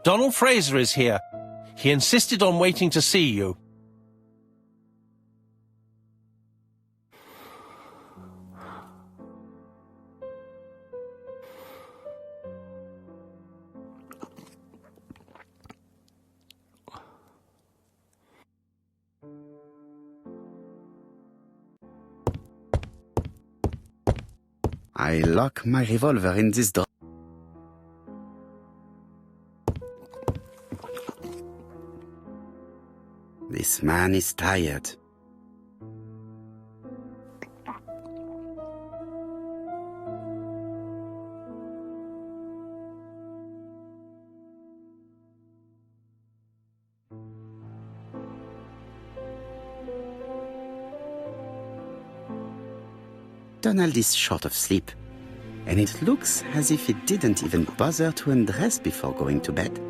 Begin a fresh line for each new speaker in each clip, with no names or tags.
Donald Fraser is here. He insisted on waiting to see you.
I lock my revolver in this drawer. This man is tired. Donald is short of sleep, and it looks as if he didn't even bother to undress before going to bed.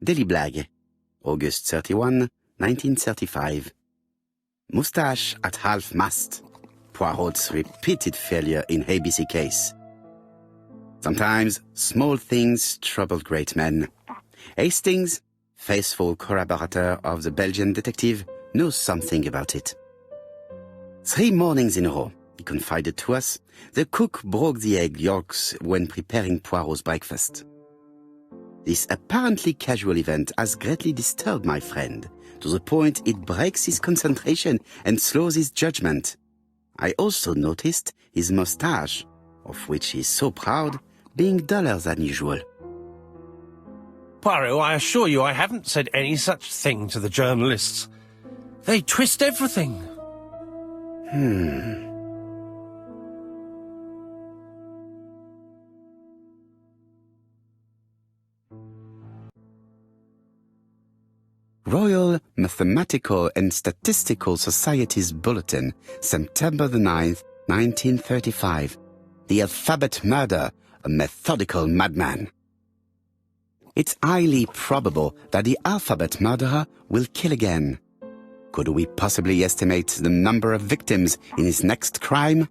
Daily Blag, August 31, 1935. Moustache at half-mast. Poirot's repeated failure in ABC case. Sometimes small things trouble great men. Hastings, faithful collaborator of the Belgian detective, knows something about it. 3 mornings in a row, he confided to us, the cook broke the egg yolks when preparing Poirot's breakfast. This apparently casual event has greatly disturbed my friend, to the point it breaks his concentration and slows his judgment. I also noticed his moustache, of which he is so proud, being duller than usual.
Poirot, I assure you I haven't said any such thing to the journalists. They twist everything. Royal Mathematical and Statistical Society's Bulletin, September the 9th, 1935. The Alphabet Murder, a methodical madman. It's highly probable that the alphabet murderer will kill again. Could we possibly estimate the number of victims in his next crime?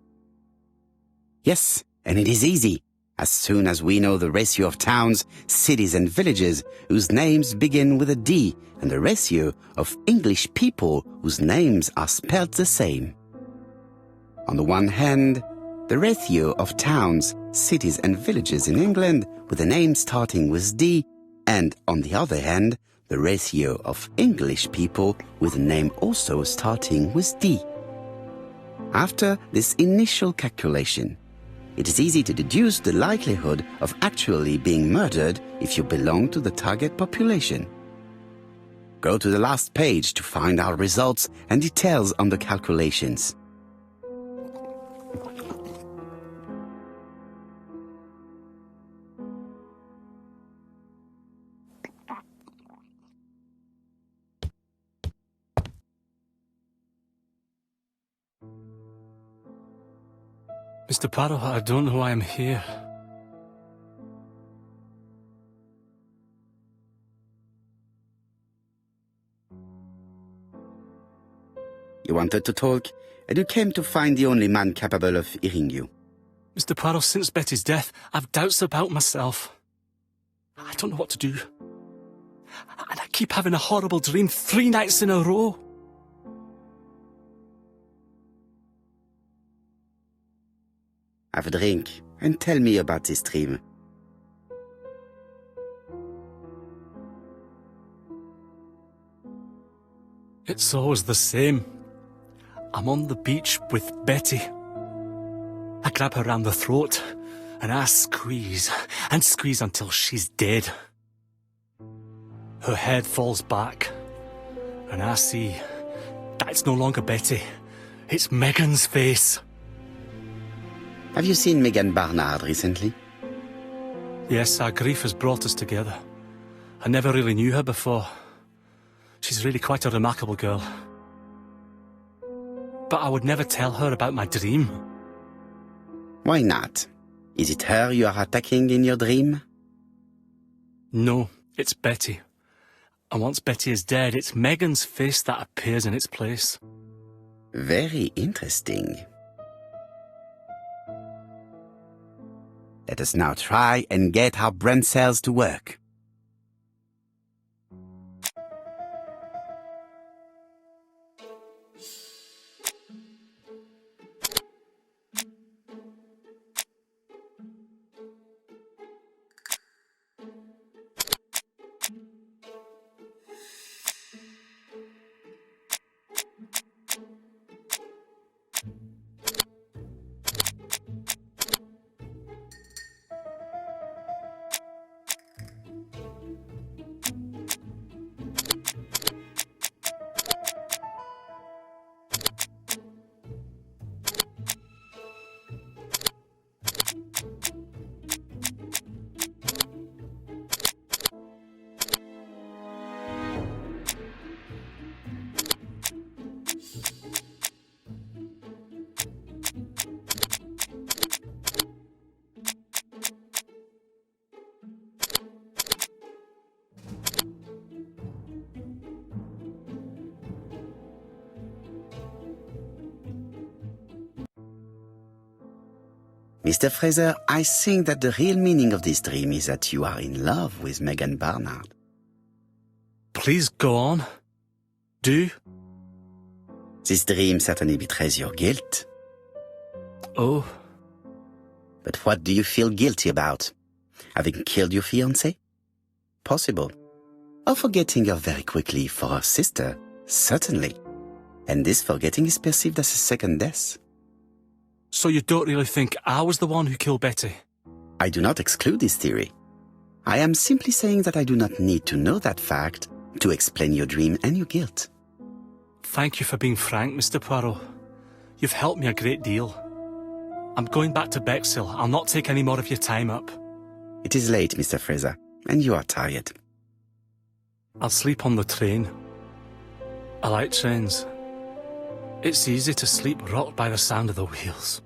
Yes, and it is easy. As soon as we know the ratio of towns, cities and villages whose names begin with a D and the ratio of English people whose names are spelled the same. On the one hand, the ratio of towns, cities and villages in England with a name starting with D, and on the other hand, the ratio of English people with a name also starting with D. After this initial calculation, it is easy to deduce the likelihood of actually being murdered if you belong to the target population. Go to the last page to find our results and details on the calculations.
Mr. Poirot, I don't know why I'm here.
You wanted to talk, and you came to find the only man capable of hearing you.
Mr. Poirot, since Betty's death, I've doubts about myself. I don't know what to do. And I keep having a horrible dream 3 nights in a row.
Have a drink and tell me about this dream.
It's always the same. I'm on the beach with Betty. I grab her round the throat and I squeeze and squeeze until she's dead. Her head falls back and I see that it's no longer Betty. It's Megan's face.
Have you seen Megan Barnard recently?
Yes, our grief has brought us together. I never really knew her before. She's really quite a remarkable girl. But I would never tell her about my dream.
Why not? Is it her you are attacking in your dream?
No, it's Betty. And once Betty is dead, it's Megan's face that appears in its place.
Very interesting.
Let us now try and get our brain cells to work.
Mr. Fraser, I think that the real meaning of this dream is that you are in love with Megan Barnard.
Please go on. Do.
This dream certainly betrays your guilt.
Oh.
But what do you feel guilty about? Having killed your fiancé? Possible. Or forgetting her very quickly for her sister? Certainly. And this forgetting is perceived as a second death.
So you don't really think I was the one who killed Betty?
I do not exclude this theory. I am simply saying that I do not need to know that fact to explain your dream and your guilt.
Thank you for being frank, Mr. Poirot. You've helped me a great deal. I'm going back to Bexhill. I'll not take any more of your time up.
It is late, Mr. Fraser, and you are tired.
I'll sleep on the train. I like trains. It's easy to sleep rocked by the sound of the wheels.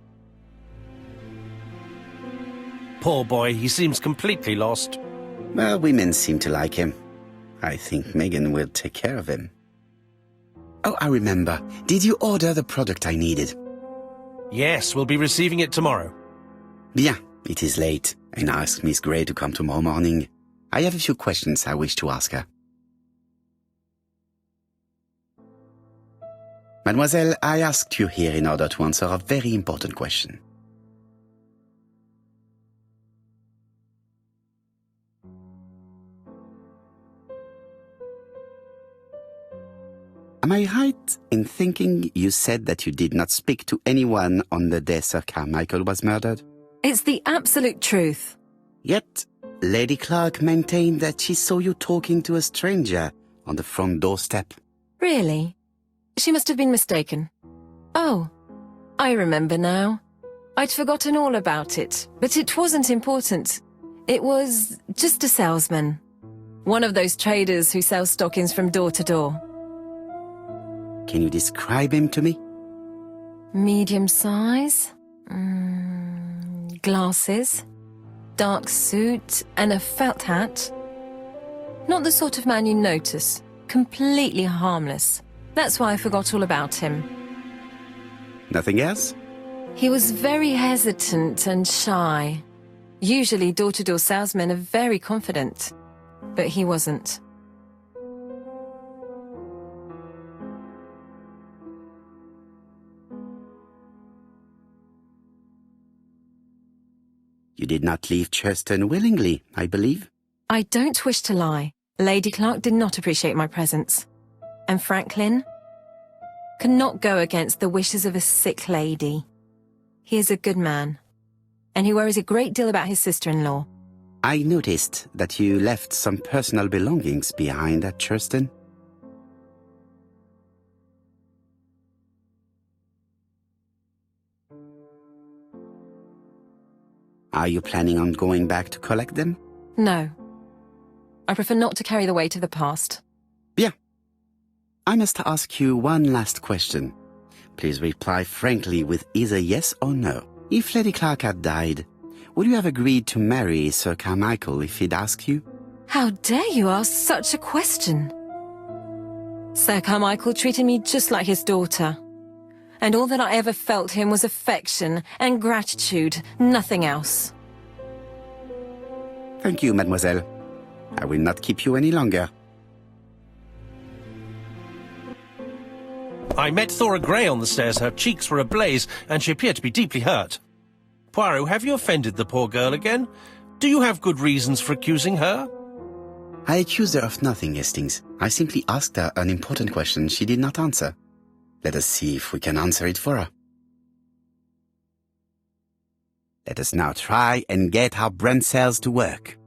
Poor boy, he seems completely lost.
Well, women seem to like him. I think Megan will take care of him. Oh, I remember. Did you order the product I needed?
Yes, we'll be receiving it tomorrow.
Bien, it is late, and I asked Miss Gray to come tomorrow morning. I have a few questions I wish to ask her. Mademoiselle, I asked you here in order to answer a very important question. Am I right in thinking you said that you did not speak to anyone on the day Sir Carmichael was murdered?
It's the absolute truth.
Yet, Lady Clark maintained that she saw you talking to a stranger on the front doorstep.
Really? She must have been mistaken. Oh, I remember now. I'd forgotten all about it, but it wasn't important. It was just a salesman. One of those traders who sell stockings from door to door.
Can you describe him to me?
Medium size, glasses, dark suit, and a felt hat. Not the sort of man you notice, completely harmless. That's why I forgot all about him.
Nothing else?
He was very hesitant and shy. Usually door-to-door salesmen are very confident, but he wasn't.
You did not leave Churston willingly, I believe.
I don't wish to lie. Lady Clark did not appreciate my presence. And Franklin could not go against the wishes of a sick lady. He is a good man, and he worries a great deal about his sister-in-law.
I noticed that you left some personal belongings behind at Churston. Are you planning on going back to collect them?
No. I prefer not to carry the weight of the past.
Bien. I must ask you one last question. Please reply frankly with either yes or no. If Lady Clark had died, would you have agreed to marry Sir Carmichael if he'd asked you?
How dare you ask such a question? Sir Carmichael treated me just like his daughter. And all that I ever felt him was affection and gratitude, nothing else.
Thank you, mademoiselle. I will not keep you any longer.
I met Thora Grey on the stairs. Her cheeks were ablaze, and she appeared to be deeply hurt. Poirot, have you offended the poor girl again? Do you have good reasons for accusing her?
I accused her of nothing, Hastings. I simply asked her an important question she did not answer. Let us see if we can answer it for her. Let us now try and get our brain cells to work.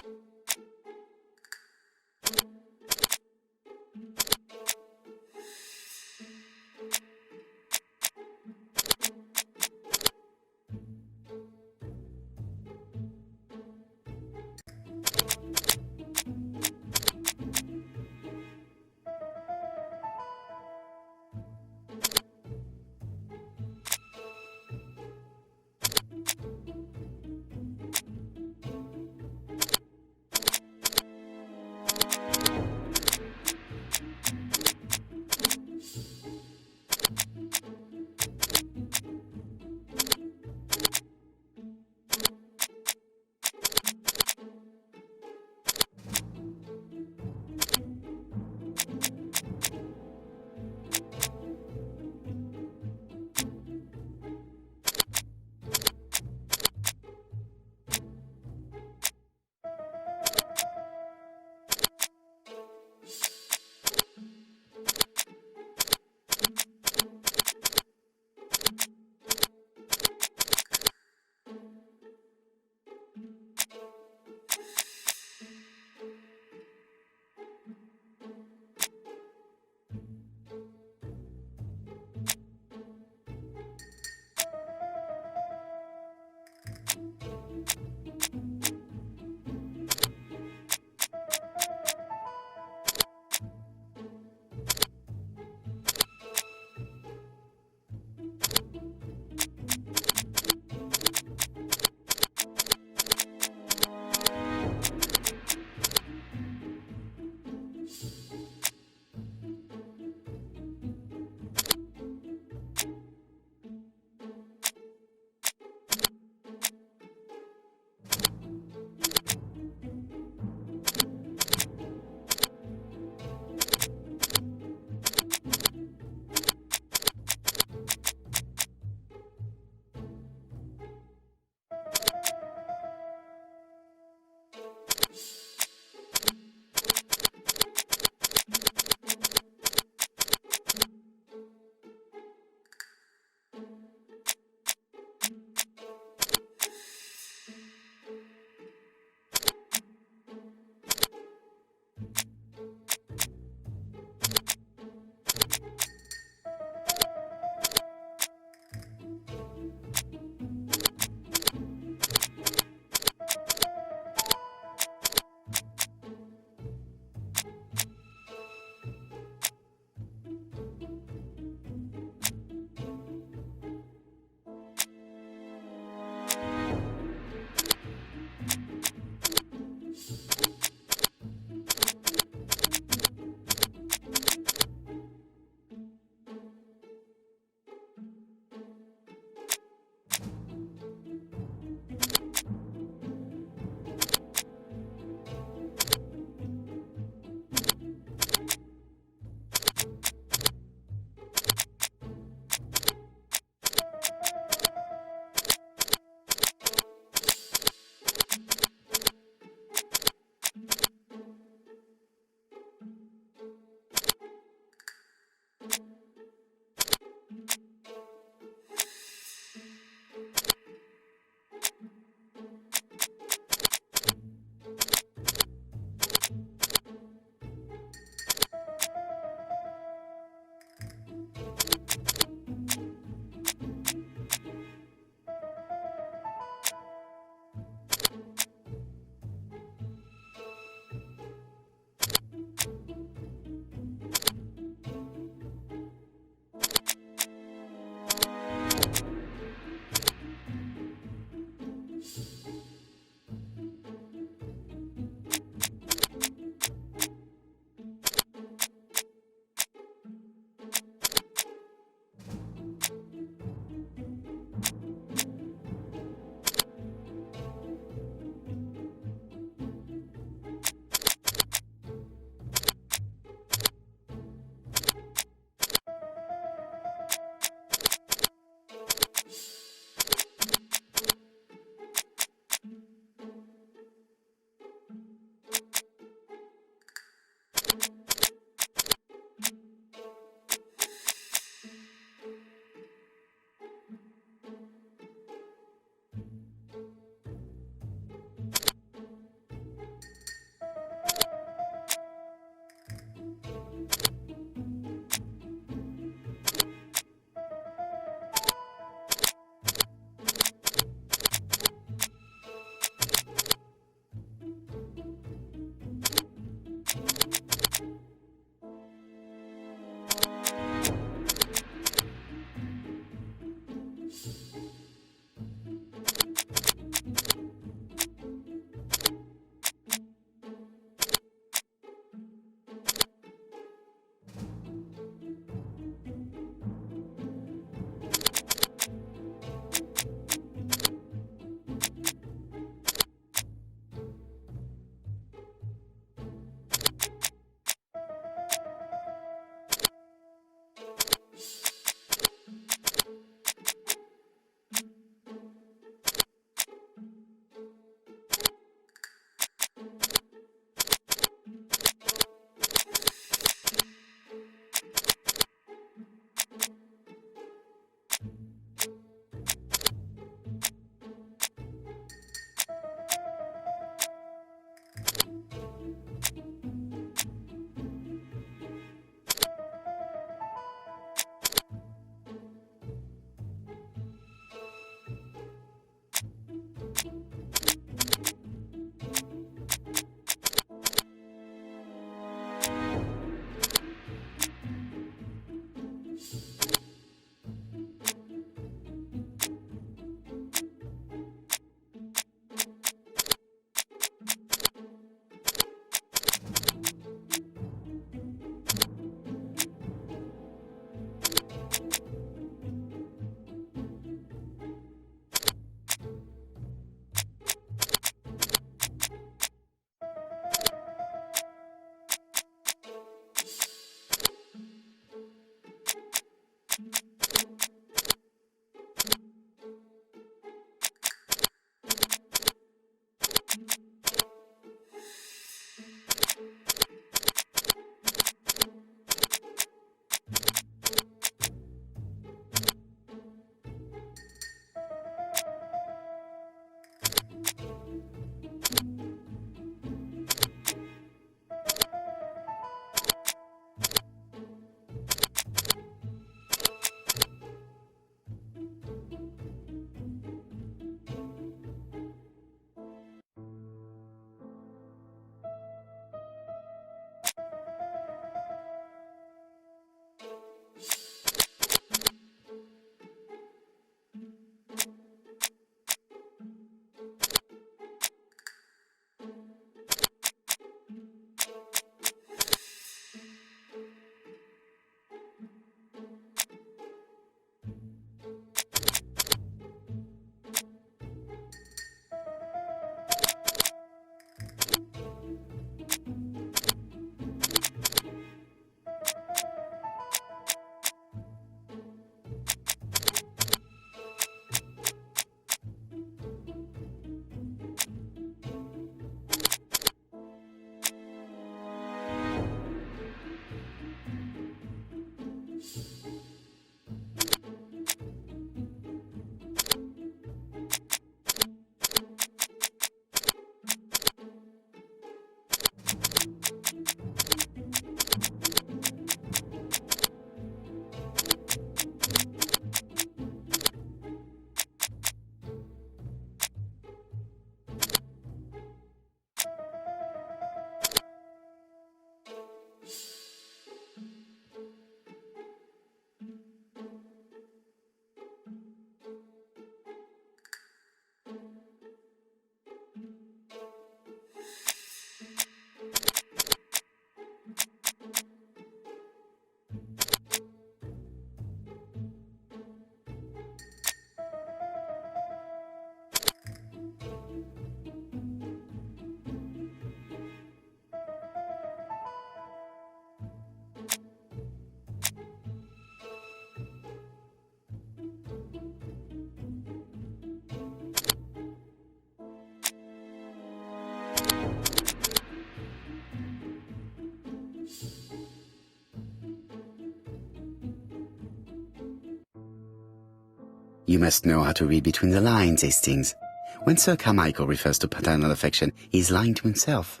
You must know how to read between the lines, Hastings. When Sir Carmichael refers to paternal affection, he is lying to himself.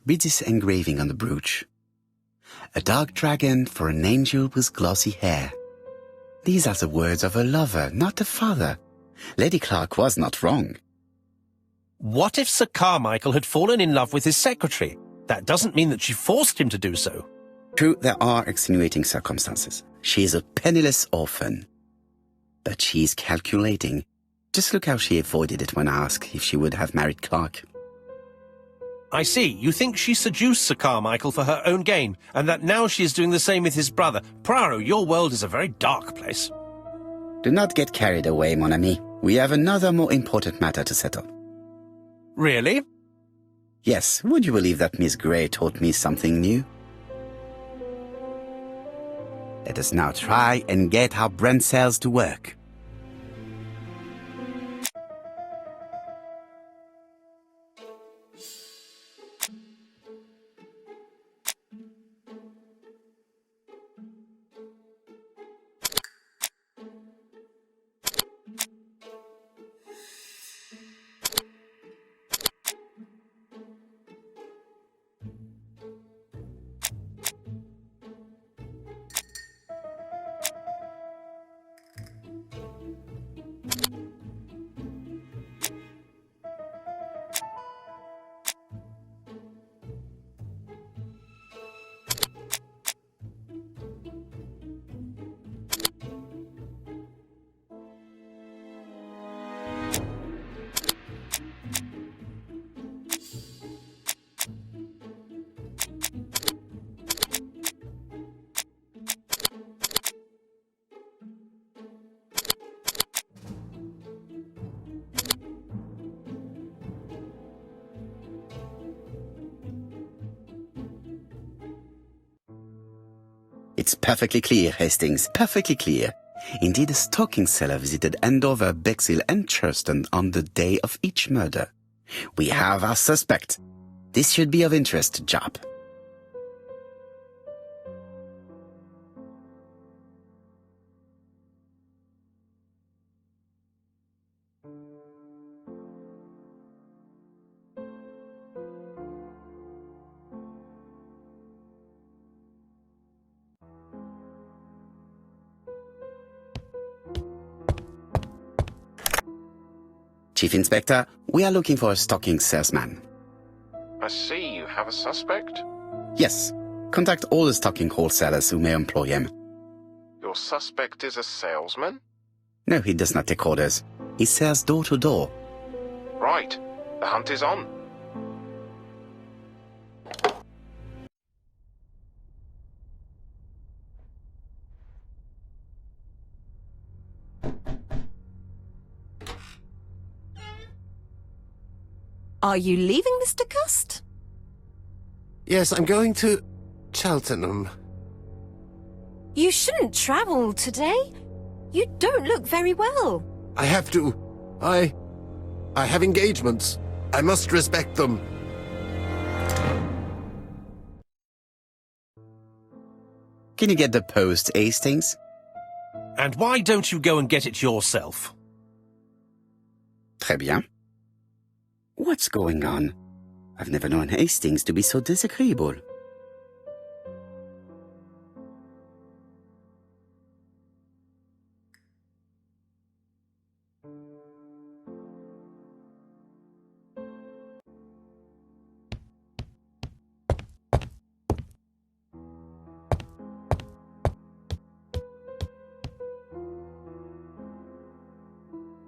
Read this engraving on the brooch. A dark dragon for an angel with glossy hair. These are the words of a lover, not a father. Lady Clark was not wrong.
What if Sir Carmichael had fallen in love with his secretary? That doesn't mean that she forced him to do so.
True, there are extenuating circumstances. She is a penniless orphan. But she is calculating. Just look how she avoided it when asked if she would have married Clark.
I see. You think she seduced Sir Carmichael for her own gain, and that now she is doing the same with his brother. Poirot, your world is a very dark place.
Do not get carried away, mon ami. We have another more important matter to settle.
Really?
Yes, would you believe that Miss Grey taught me something new? Let us now try and get our brain cells to work. It's perfectly clear, Hastings, perfectly clear. Indeed, a stocking seller visited Andover, Bexhill and Churston on the day of each murder. We have our suspect. This should be of interest, Jap. Chief Inspector, we are looking for a stocking salesman.
I see you have a suspect.
Yes. Contact all the stocking wholesalers who may employ him.
Your suspect is a salesman?
No, he does not take orders. He sells door to door.
Right. The hunt is on.
Are you leaving, Mr. Cust?
Yes, I'm going to Cheltenham.
You shouldn't travel today. You don't look very well.
I have to. I have engagements. I must respect them.
Can you get the post, Hastings?
And why don't you go and get it yourself?
Très bien. What's going on? I've never known Hastings to be so disagreeable.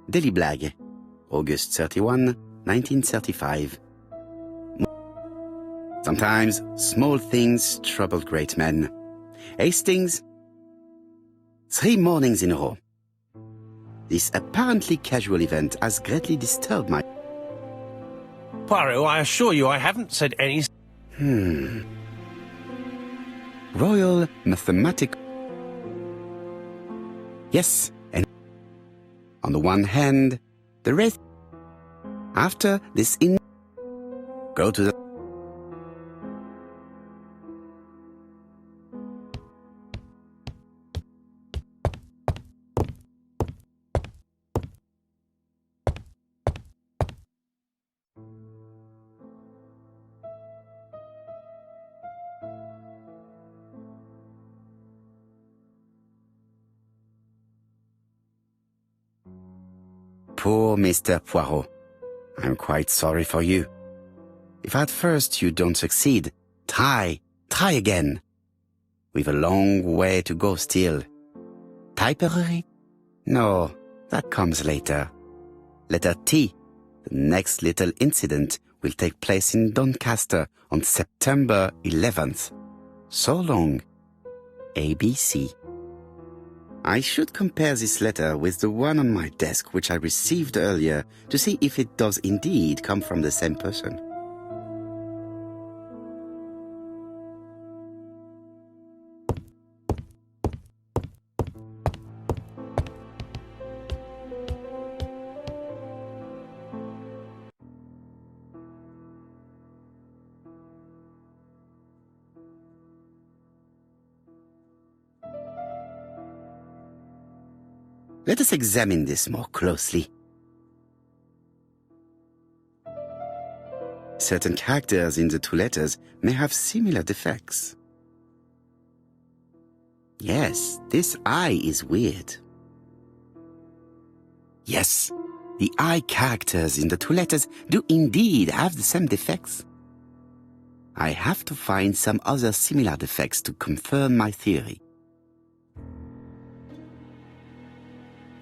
Daily Blag, August 31, 1935. Sometimes small things trouble great men. Hastings, 3 mornings in a row. This apparently casual event has greatly disturbed my...
Poirot, I assure you I haven't said any...
Royal Mathematic... Yes, and on the one hand, the rest... After this Go to the...
Poor Mr. Poirot. I'm quite sorry for you. If at first you don't succeed, try again. We've a long way to go still. Typery? No, that comes later. Letter T. The next little incident will take place in Doncaster on September 11th. So long. ABC. I should compare this letter with the one on my desk which I received earlier to see if it does indeed come from the same person. Let us examine this more closely. Certain characters in the two letters may have similar defects. Yes, this I is weird. Yes, the I characters in the two letters do indeed have the same defects. I have to find some other similar defects to confirm my theory.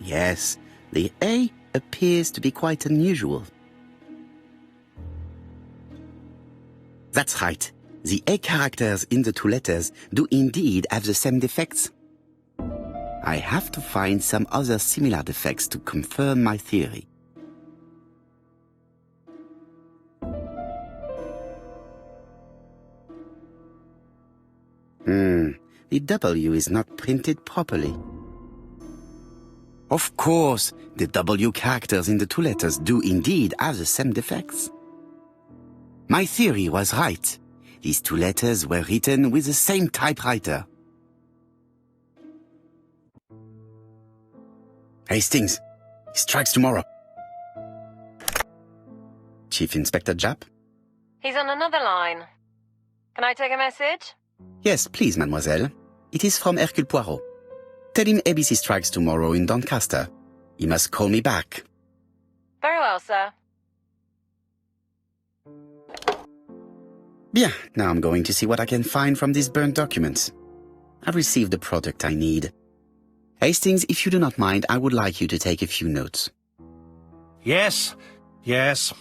Yes, the A appears to be quite unusual. That's right. The A characters in the two letters do indeed have the same defects. I have to find some other similar defects to confirm my theory. The W is not printed properly. Of course, the W characters in the two letters do indeed have the same defects. My theory was right. These two letters were written with the same typewriter. Hastings, he strikes tomorrow. Chief Inspector Japp?
He's on another line. Can I take a message?
Yes, please, mademoiselle. It is from Hercule Poirot. Tell him ABC strikes tomorrow in Doncaster. He must call me back.
Very well, sir.
Bien, now I'm going to see what I can find from these burnt documents. I've received the product I need. Hastings, if you do not mind, I would like you to take a few notes.
Yes, yes.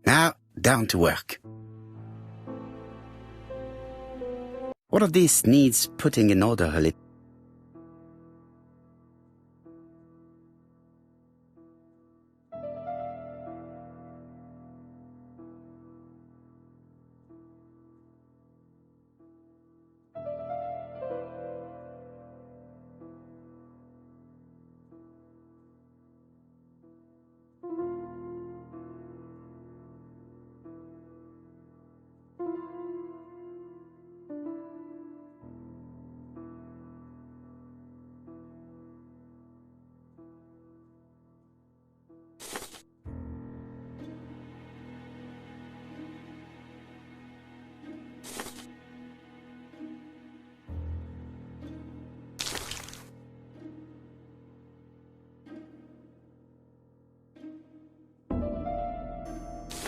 Now, down to work. All of this needs putting in order a little.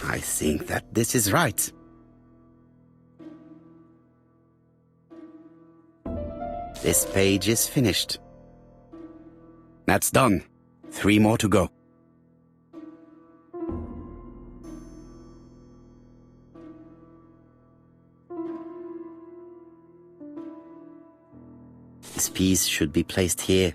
I think that this is right. This page is finished. That's done. 3 more to go. This piece should be placed here.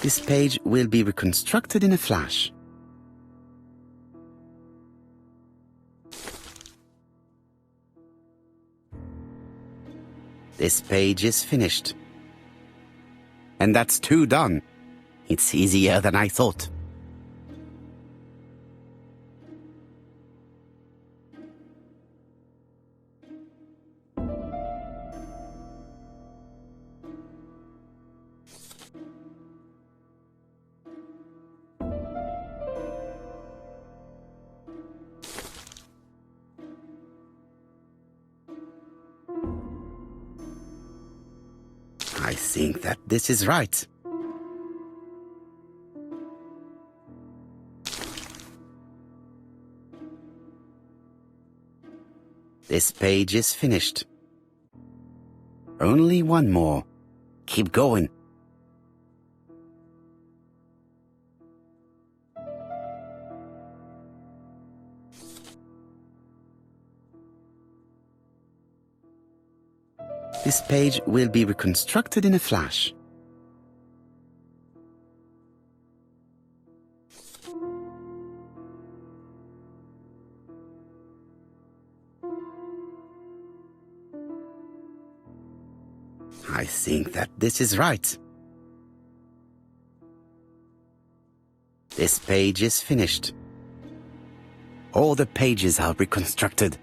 This page will be reconstructed in a flash. This page is finished. And that's 2 done. It's easier than I thought. I think that this is right. This page is finished. Only 1 more. Keep going. This page will be reconstructed in a flash. I think that this is right. This page is finished. All the pages are reconstructed.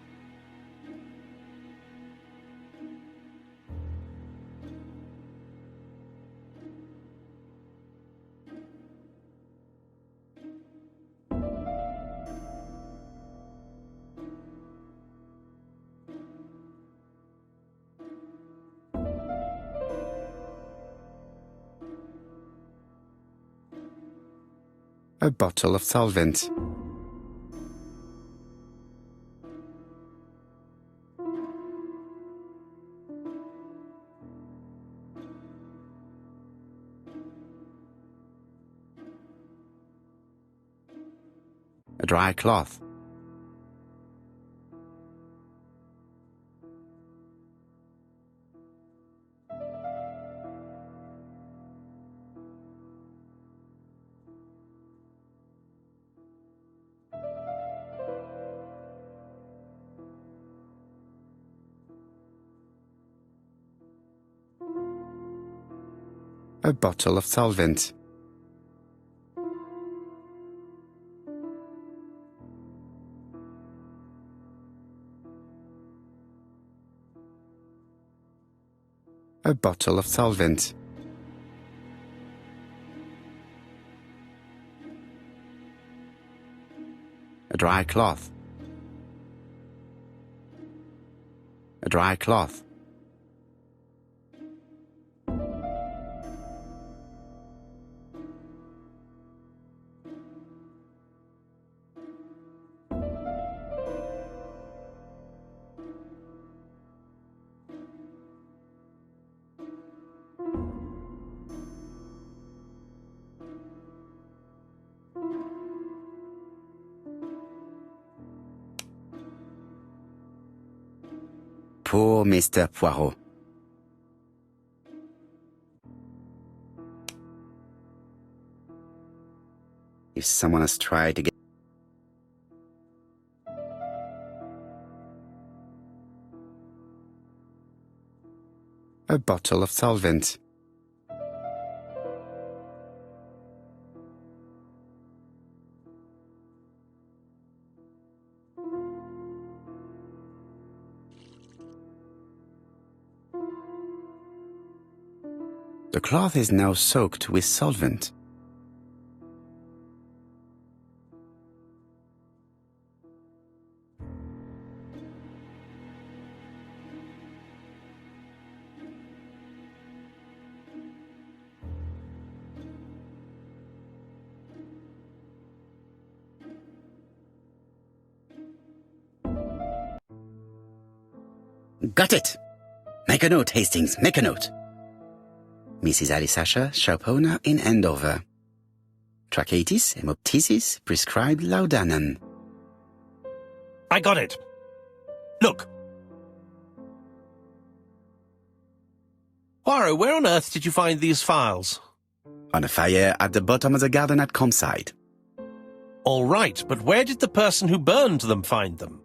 A bottle of solvent. A dry cloth. A bottle of solvent. A bottle of solvent. A dry cloth. A dry cloth. Poor Mr. Poirot. If someone has tried to get a bottle of solvent. The cloth is now soaked with solvent. Got it! Make a note, Hastings, make a note. Mrs. Alice Asher, shop owner in Andover. Tracheitis, hemoptysis, prescribed laudanum.
I got it. Look. Poirot, where on earth did you find these files?
On a fire at the bottom of the garden at campsite.
All right, but where did the person who burned them find them?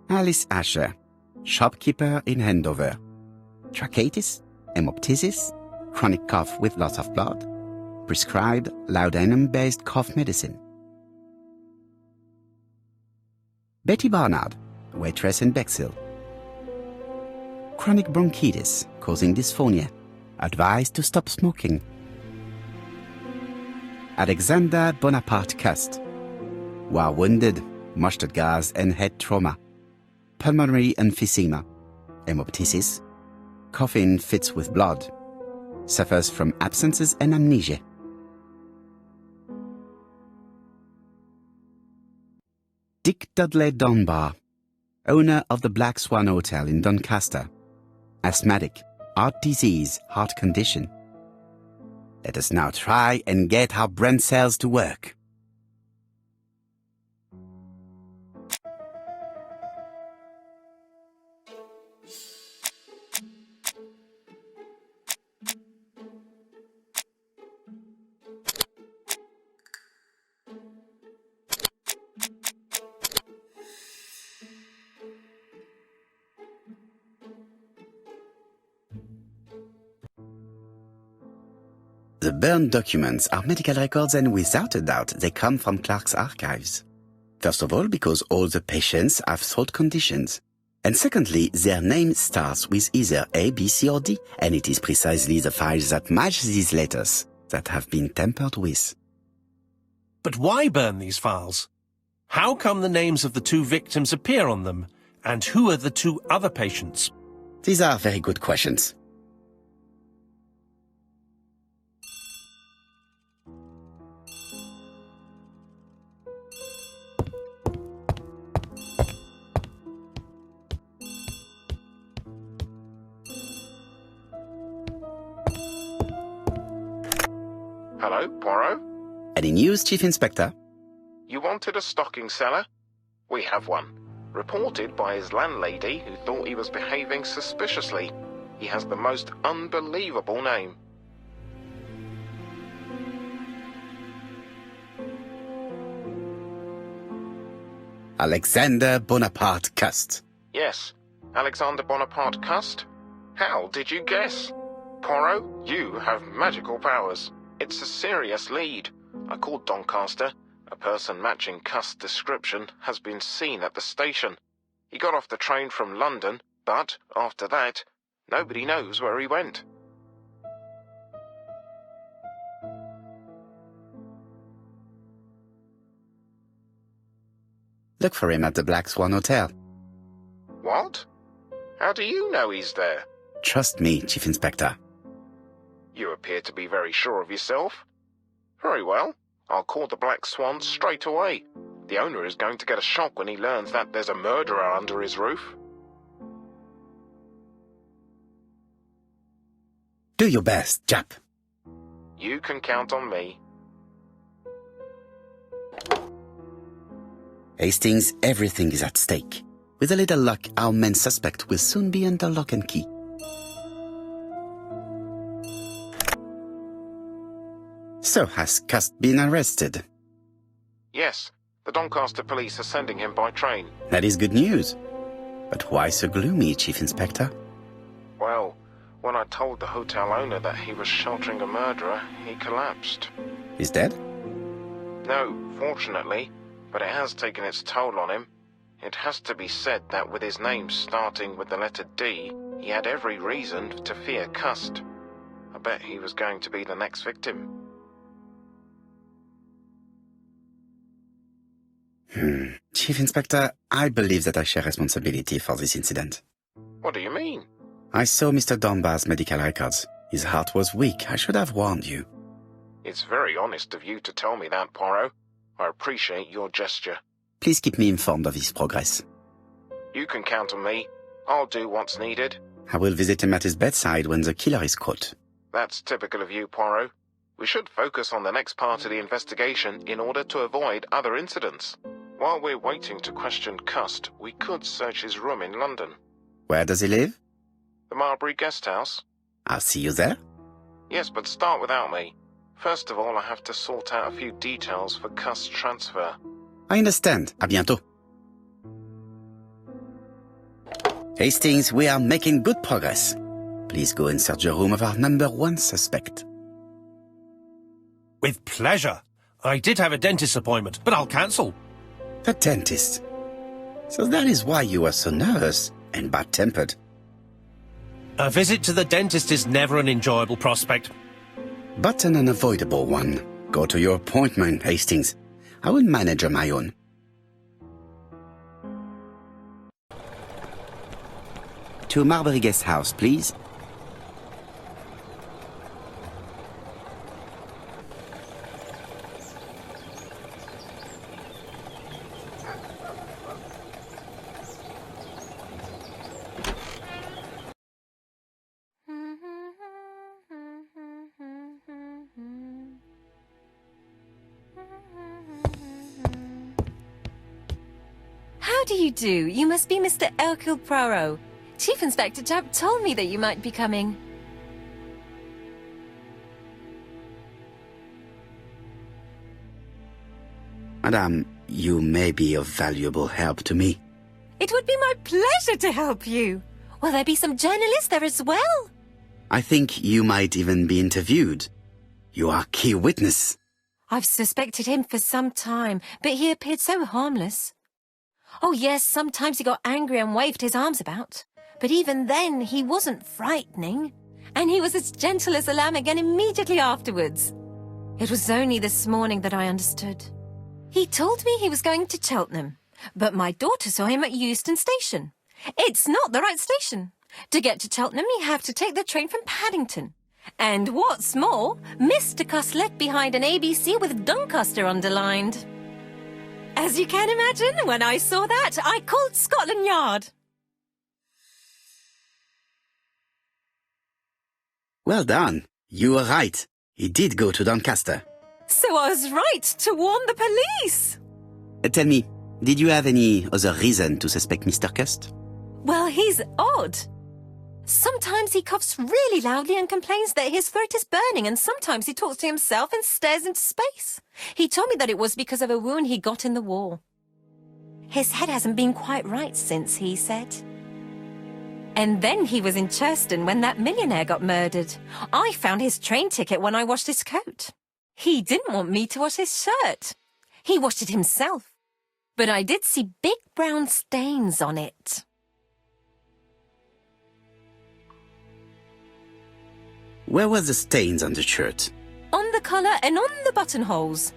Alice Asher, shopkeeper in Andover. Tracheitis, hemoptysis, chronic cough with loss of blood. Prescribed laudanum-based cough medicine. Betty Barnard, waitress in Bexhill. Chronic bronchitis causing dysphonia. Advised to stop smoking. Alexander Bonaparte Cust. War wounded, mustard gas and head trauma. Pulmonary emphysema. Hemoptysis. Coughing fits with blood. Suffers from absences and amnesia. Dick Dudley Dunbar, owner of the Black Swan Hotel in Doncaster. Asthmatic, heart disease, heart condition. Let us now try and get our brain cells to work. The burned documents are medical records, and without a doubt they come from Clark's archives. First of all, because all the patients have throat conditions. And secondly, their name starts with either A, B, C or D, and it is precisely the files that match these letters that have been tampered with.
But why burn these files? How come the names of the two victims appear on them? And who are the two other patients?
These are very good questions.
Hello, Poirot?
Any news, Chief Inspector?
You wanted a stocking seller? We have one. Reported by his landlady, who thought he was behaving suspiciously. He has the most unbelievable name.
Alexander Bonaparte Cust.
Yes, Alexander Bonaparte Cust? How did you guess? Poirot, you have magical powers. It's a serious lead. I called Doncaster. A person matching Cust's description has been seen at the station. He got off the train from London, but after that, nobody knows where he went.
Look for him at the Black Swan Hotel.
What? How do you know he's there?
Trust me, Chief Inspector.
You appear to be very sure of yourself. Very well. I'll call the Black Swan straight away. The owner is going to get a shock when he learns that there's a murderer under his roof.
Do your best, Jap.
You can count on me.
Hastings, everything is at stake. With a little luck, our main suspect will soon be under lock and key. So, has Cust been arrested?
Yes, the Doncaster police are sending him by train.
That is good news. But why so gloomy, Chief Inspector?
Well, when I told the hotel owner that he was sheltering a murderer, he collapsed.
He's dead?
No, fortunately, but it has taken its toll on him. It has to be said that with his name starting with the letter D, he had every reason to fear Cust. I bet he was going to be the next victim.
Chief Inspector, I believe that I share responsibility for this incident.
What do you mean?
I saw Mr. Dunbar's medical records. His heart was weak. I should have warned you.
It's very honest of you to tell me that, Poirot. I appreciate your gesture.
Please keep me informed of his progress.
You can count on me. I'll do what's needed.
I will visit him at his bedside when the killer is caught.
That's typical of you, Poirot. We should focus on the next part of the investigation in order to avoid other incidents. While we're waiting to question Cust, we could search his room in London.
Where does he live?
The Marbury Guest House?
I'll see you there.
Yes, but start without me. First of all, I have to sort out a few details for Cust's transfer.
I understand. À bientôt. Hastings, we are making good progress. Please go and search the room of our number 1 suspect.
With pleasure. I did have a dentist appointment, but I'll cancel.
The dentist. So that is why you were so nervous and bad-tempered.
A visit to the dentist is never an enjoyable prospect.
But an unavoidable one. Go to your appointment, Hastings. I will manage on my own. To Marbury Guest House, please.
How do you do? You must be Mr. Hercule Poirot. Chief Inspector Jupp told me that you might be coming.
Madame, you may be of valuable help to me.
It would be my pleasure to help you. Will there be some journalists there as well?
I think you might even be interviewed. You are key witness.
I've suspected him for some time, but he appeared so harmless. Oh yes, sometimes he got angry and waved his arms about. But even then, he wasn't frightening. And he was as gentle as a lamb again immediately afterwards. It was only this morning that I understood. He told me he was going to Cheltenham, but my daughter saw him at Euston Station. It's not the right station. To get to Cheltenham, you have to take the train from Paddington. And what's more, Mr. Cust left behind an ABC with Doncaster underlined. As you can imagine, when I saw that, I called Scotland Yard.
Well done. You were right. He did go to Doncaster.
So I was right to warn the police.
Tell me, did you have any other reason to suspect Mr. Cust?
Well, he's odd. Sometimes he coughs really loudly and complains that his throat is burning, and sometimes he talks to himself and stares into space. He told me that it was because of a wound he got in the war. His head hasn't been quite right since, he said. And then he was in Churston when that millionaire got murdered. I found his train ticket when I washed his coat. He didn't want me to wash his shirt. He washed it himself. But I did see big brown stains on it.
Where were the stains on the shirt?
On the collar and on the buttonholes.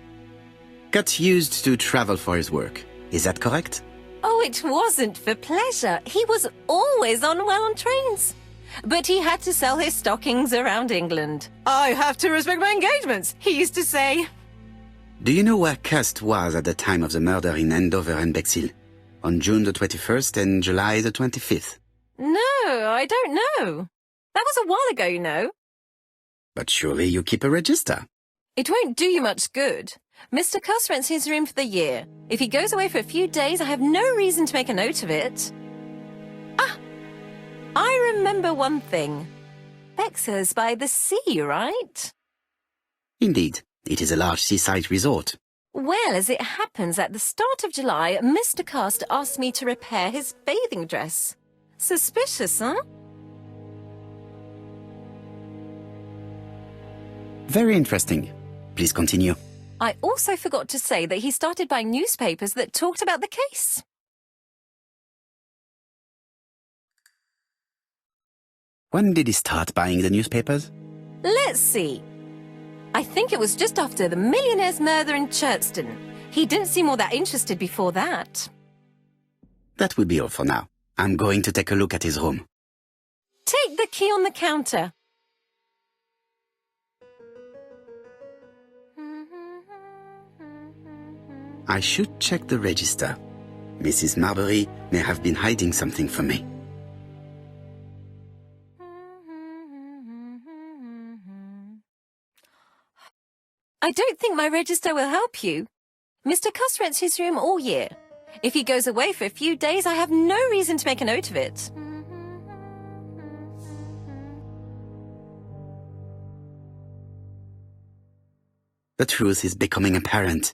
Cut used to travel for his work. Is that correct?
Oh, it wasn't for pleasure. He was always unwell on trains. But he had to sell his stockings around England. I have to respect my engagements, he used to say.
Do you know where Cust was at the time of the murder in Andover and Bexhill? On June the 21st and July the 25th?
No, I don't know. That was a while ago, you know.
But surely you keep a register.
It won't do you much good. Mr. Cust rents his room for the year. If he goes away for a few days, I have no reason to make a note of it. Ah, I remember one thing. Bexhill's by the sea, right?
Indeed, it is a large seaside resort.
Well, as it happens, at the start of July, Mr. Cust asked me to repair his bathing dress. Suspicious, huh?
Very interesting. Please continue.
I also forgot to say that he started buying newspapers that talked about the case.
When did he start buying the newspapers?
Let's see. I think it was just after the millionaire's murder in Churston. He didn't seem all that interested before that.
That will be all for now. I'm going to take a look at his room.
Take the key on the counter.
I should check the register. Mrs. Marbury may have been hiding something from me.
I don't think my register will help you.
Mr. Cuss rents his room all year. If he goes away for a few days, I have no reason to make a note of it.
The truth is becoming apparent,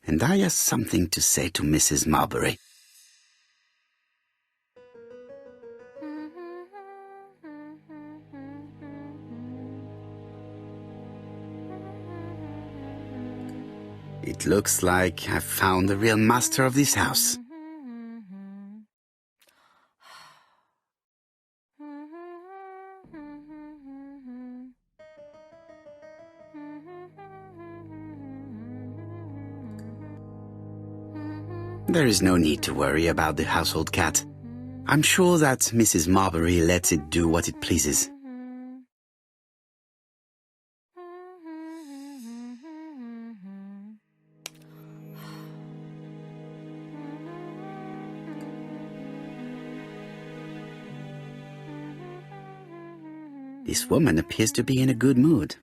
and I have something to say to Mrs. Marbury. It looks like I've found the real master of this house. There is no need to worry about the household cat. I'm sure that Mrs. Marbury lets it do what it pleases. This woman appears to be in a good mood.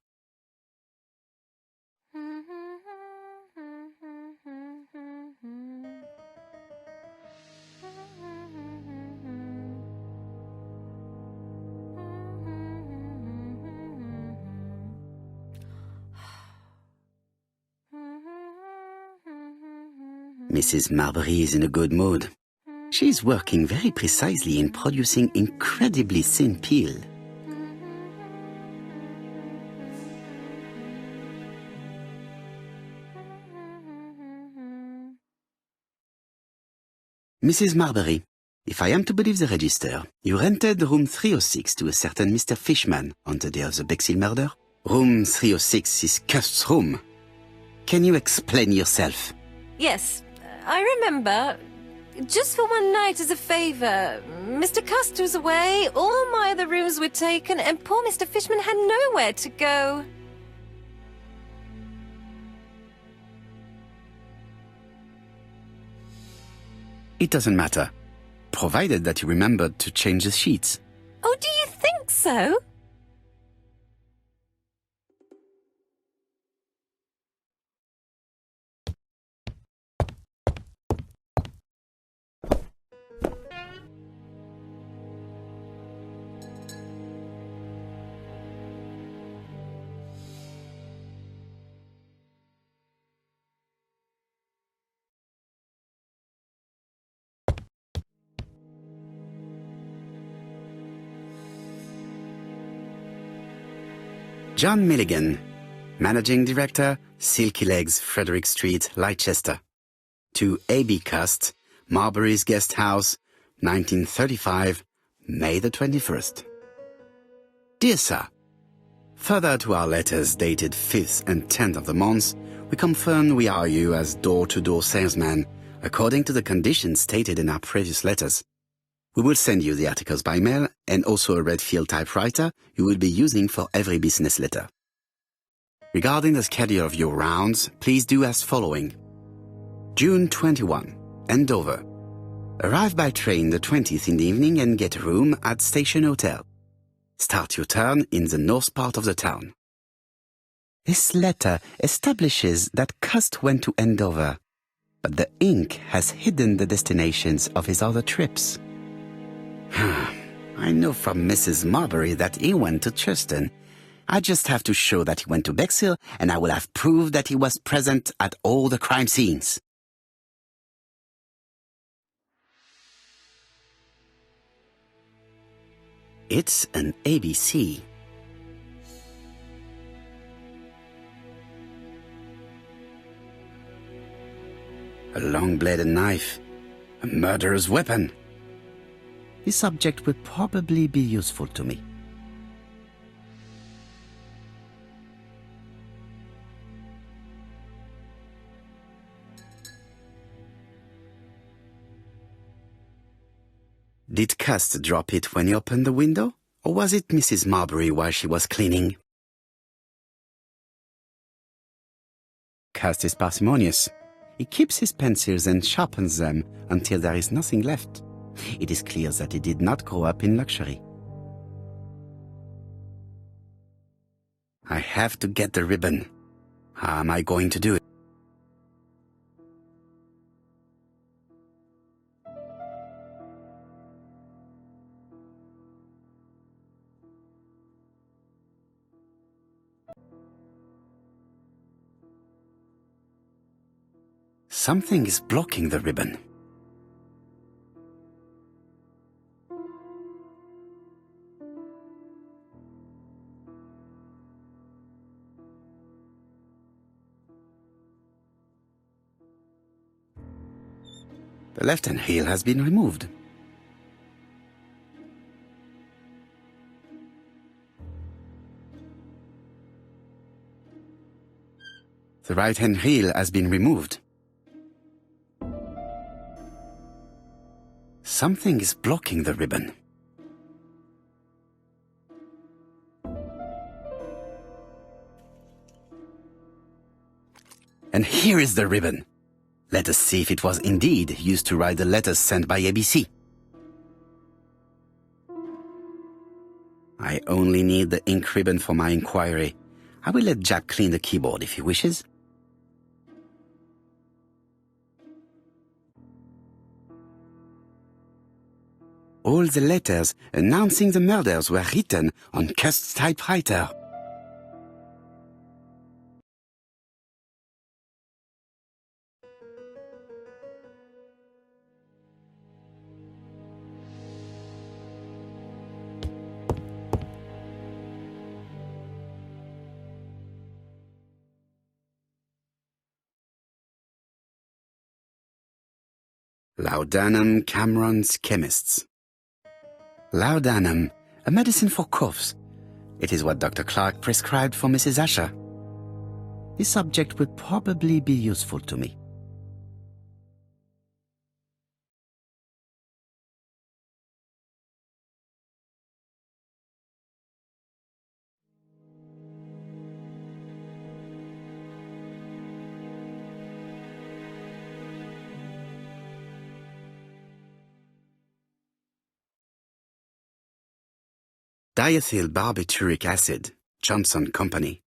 Mrs. Marbury is in a good mood. She is working very precisely in producing incredibly thin peel. Mrs. Marbury, if I am to believe the register, you rented room 306 to a certain Mr. Fishman on the day of the Bexhill murder. Room 306 is Cust's room. Can you explain yourself?
Yes, I remember. Just for one night as a favour. Mr. Cust was away, all my other rooms were taken, and poor Mr. Fishman had nowhere to go.
It doesn't matter, provided that you remembered to change the sheets.
Oh, do you think so?
John Milligan, Managing Director, Silky Legs, Frederick Street, Leicester. To A.B. Cust, Marbury's Guest House, 1935, May the 21st. Dear Sir, further to our letters dated 5th and 10th of the month, we confirm we are you as door-to-door salesman, according to the conditions stated in our previous letters. We will send you the articles by mail and also a Redfield typewriter you will be using for every business letter. Regarding the schedule of your rounds, please do as following. June 21, Andover. Arrive by train the 20th in the evening and get a room at Station Hotel. Start your turn in the north part of the town. This letter establishes that Cust went to Andover, but the ink has hidden the destinations of his other trips. I know from Mrs. Marbury that he went to Churston. I just have to show that he went to Bexhill, and I will have proved that he was present at all the crime scenes. It's an ABC. A long-bladed knife. A murderer's weapon. This subject will probably be useful to me. Did Cust drop it when he opened the window? Or was it Mrs. Marbury while she was cleaning? Cust is parsimonious. He keeps his pencils and sharpens them until there is nothing left. It is clear that he did not grow up in luxury. I have to get the ribbon. How am I going to do it?
Something is blocking the ribbon. The left-hand heel has been removed. The right-hand heel has been removed. Something is blocking the ribbon. And here is the ribbon. Let us see if it was indeed used to write the letters sent by ABC. I only need the ink ribbon for my inquiry. I will let Jack clean the keyboard if he wishes. All the letters announcing the murders were written on Cust's typewriter. Laudanum Cameron's Chemists. Laudanum, a medicine for coughs. It is what Dr. Clark prescribed for Mrs. Asher. This subject would probably be useful to me. Diethyl barbituric acid, Johnson Company.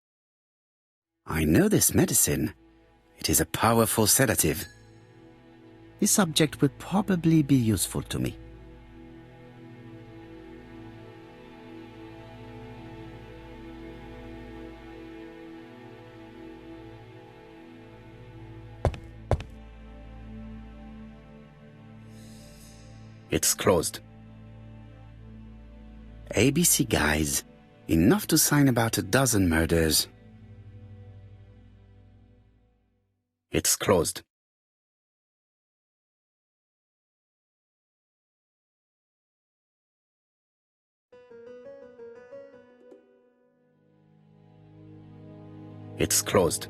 I know this medicine. It is a powerful sedative. This subject would probably be useful to me. It's closed. ABC guys, enough to sign about a dozen murders. It's closed. It's closed.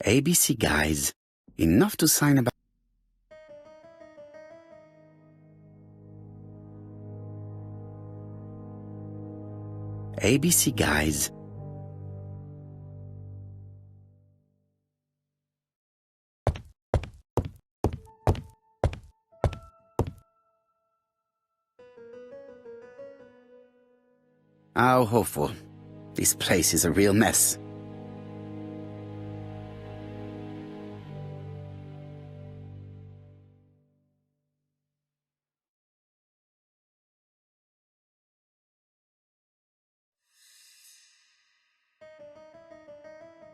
ABC guys, enough to sign about. ABC guys. How hopeful. This place is a real mess.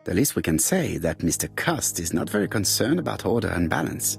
The least we can say that Mr. Cust is not very concerned about order and balance.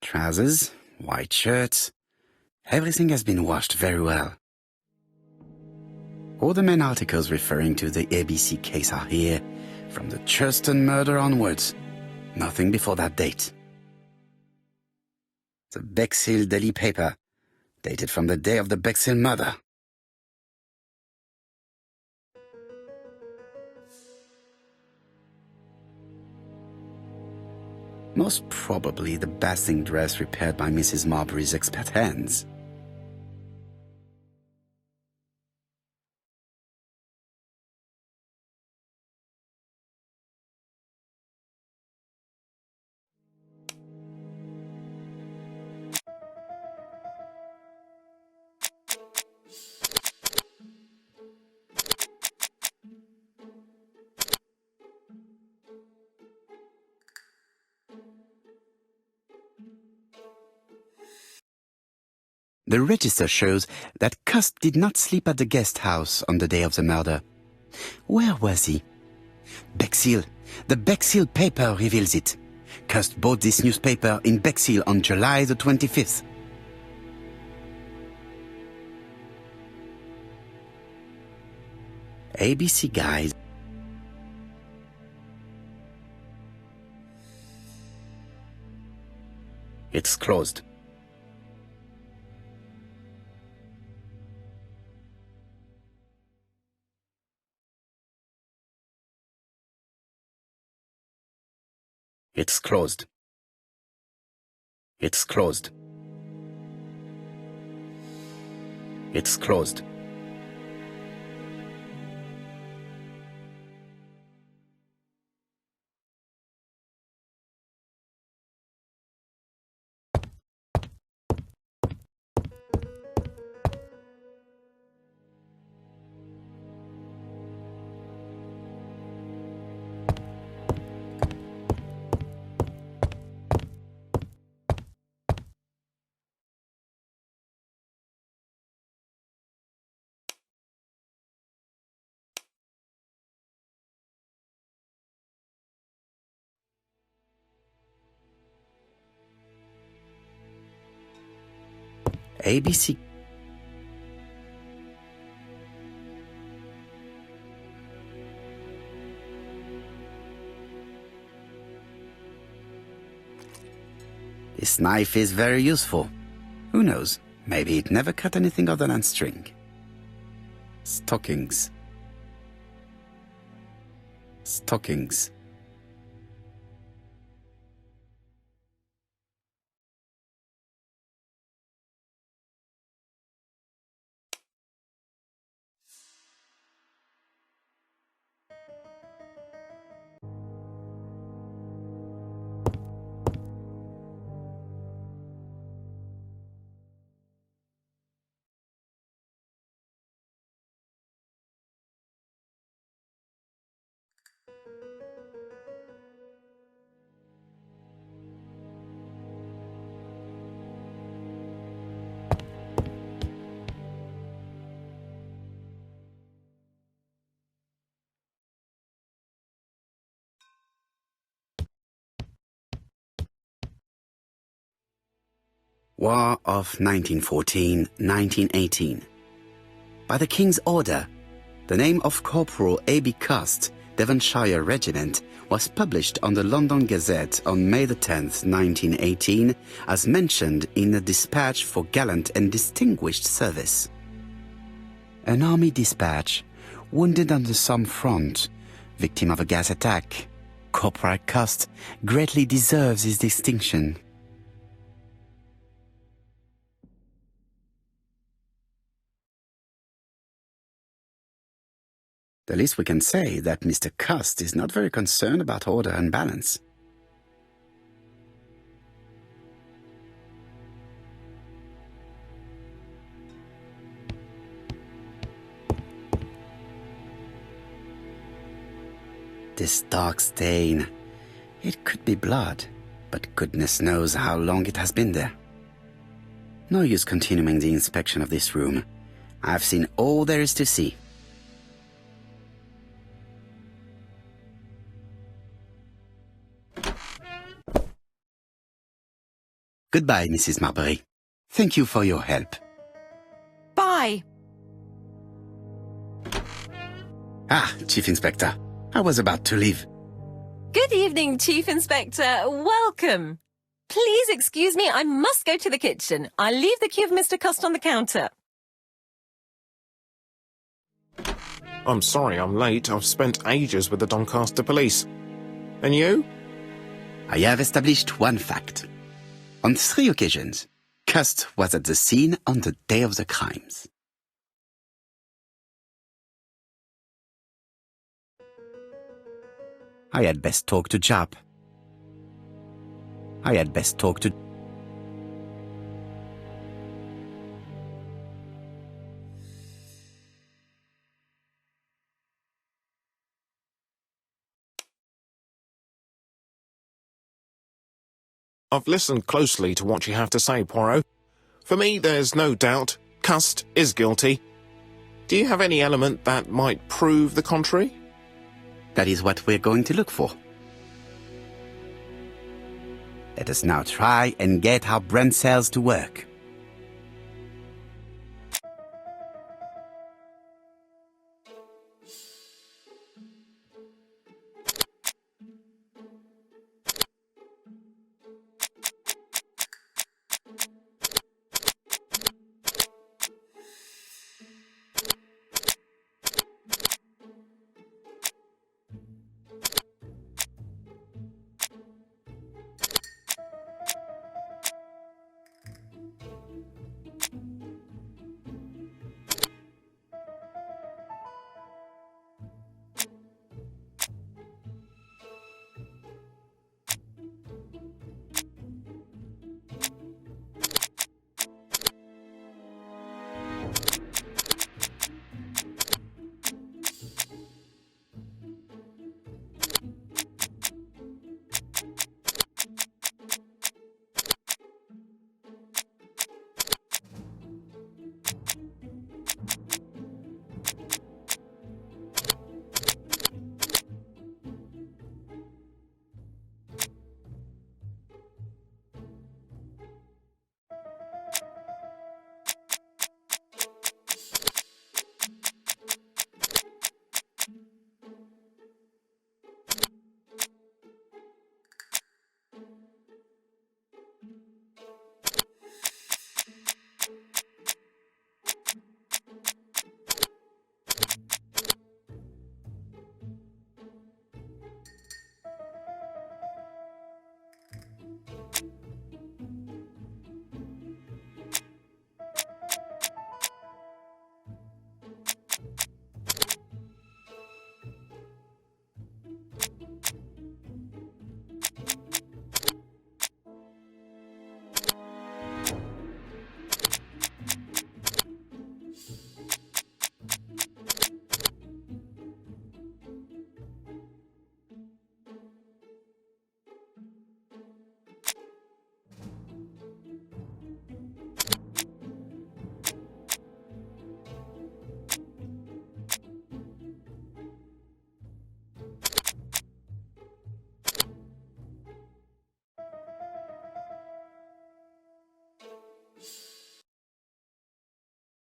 Trousers, white shirts. Everything has been washed very well. All the main articles referring to the ABC case are here, from the Churston murder onwards. Nothing before that date. The Bexhill Daily Paper, dated from the day of the Bexhill murder. Most probably the bathing dress repaired by Mrs. Marbury's expert hands. The register shows that Cust did not sleep at the guest house on the day of the murder. Where was he? Bexhill. The Bexhill paper reveals it. Cust bought this newspaper in Bexhill on July the 25th. ABC Guide. It's closed. It's closed. It's closed. It's closed. ABC. This knife is very useful. Who knows? Maybe it never cut anything other than string. Stockings. Stockings. War of 1914-1918. By the King's order, the name of Corporal A.B. Cust, Devonshire Regiment, was published on the London Gazette on May the 10th, 1918, as mentioned in a dispatch for gallant and distinguished service. An army dispatch, wounded on the Somme front, victim of a gas attack. Corporal Cust greatly deserves his distinction. The least we can say is that Mr. Cust is not very concerned about order and balance. This dark stain, it could be blood, but goodness knows how long it has been there. No use continuing the inspection of this room. I've seen all there is to see. Goodbye, Mrs. Marbury. Thank you for your help.
Bye.
Ah, Chief Inspector. I was about to leave.
Good evening, Chief Inspector. Welcome. Please excuse me, I must go to the kitchen. I'll leave the key of Mr. Cust on the counter.
I'm sorry I'm late. I've spent ages with the Doncaster police. And you?
I have established one fact. On 3 occasions, Cust was at the scene on the day of the crimes. I had best talk to Jap. I had best talk to...
I've listened closely to what you have to say, Poirot. For me, there's no doubt. Cust is guilty. Do you have any element that might prove the contrary?
That is what we're going to look for. Let us now try and get our brain cells to work.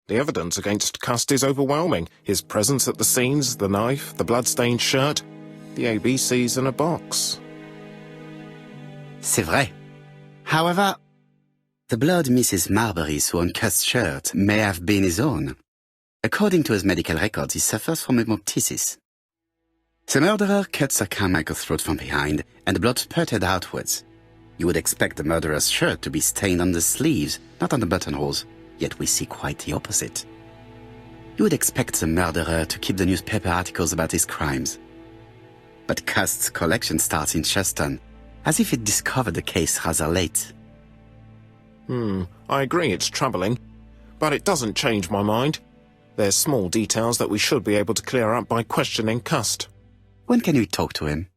The evidence against Cust is overwhelming. His presence at the scenes, the knife, the blood-stained shirt, the ABCs in a box.
C'est vrai. However, the blood Mrs. Marbury saw on Cust's shirt may have been his own. According to his medical records, he suffers from hemoptysis. The murderer cut Sir Carmichael's throat from behind, and the blood spurted outwards. You would expect the murderer's shirt to be stained on the sleeves, not on the buttonholes. Yet we see quite the opposite. You would expect the murderer to keep the newspaper articles about his crimes. But Cust's collection starts in Cheston, as if it discovered the case rather late.
I agree it's troubling, but it doesn't change my mind. There's small details that we should be able to clear up by questioning Cust.
When can we talk to him?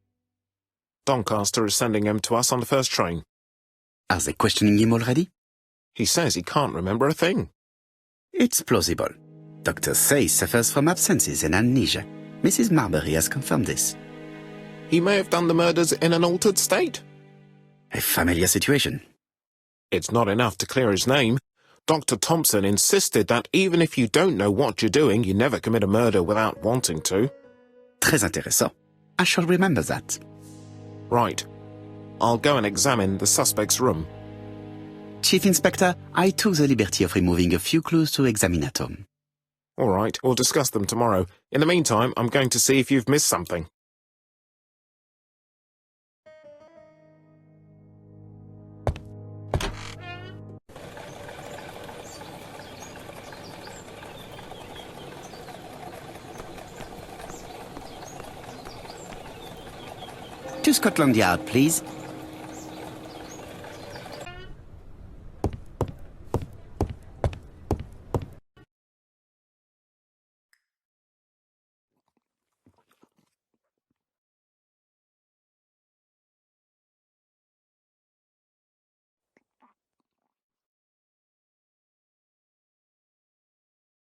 Doncaster is sending him to us on the first train.
Are they questioning him already?
He says he can't remember a thing.
It's plausible. Doctors say he suffers from absences and amnesia. Mrs. Marbury has confirmed this.
He may have done the murders in an altered state.
A familiar situation.
It's not enough to clear his name. Dr. Thompson insisted that even if you don't know what you're doing, you never commit a murder without wanting to.
Très intéressant. I shall remember that.
Right. I'll go and examine the suspect's room.
Chief Inspector, I took the liberty of removing a few clues to examinatum.
All right, we'll discuss them tomorrow. In the meantime, I'm going to see if you've missed something.
To Scotland Yard, please.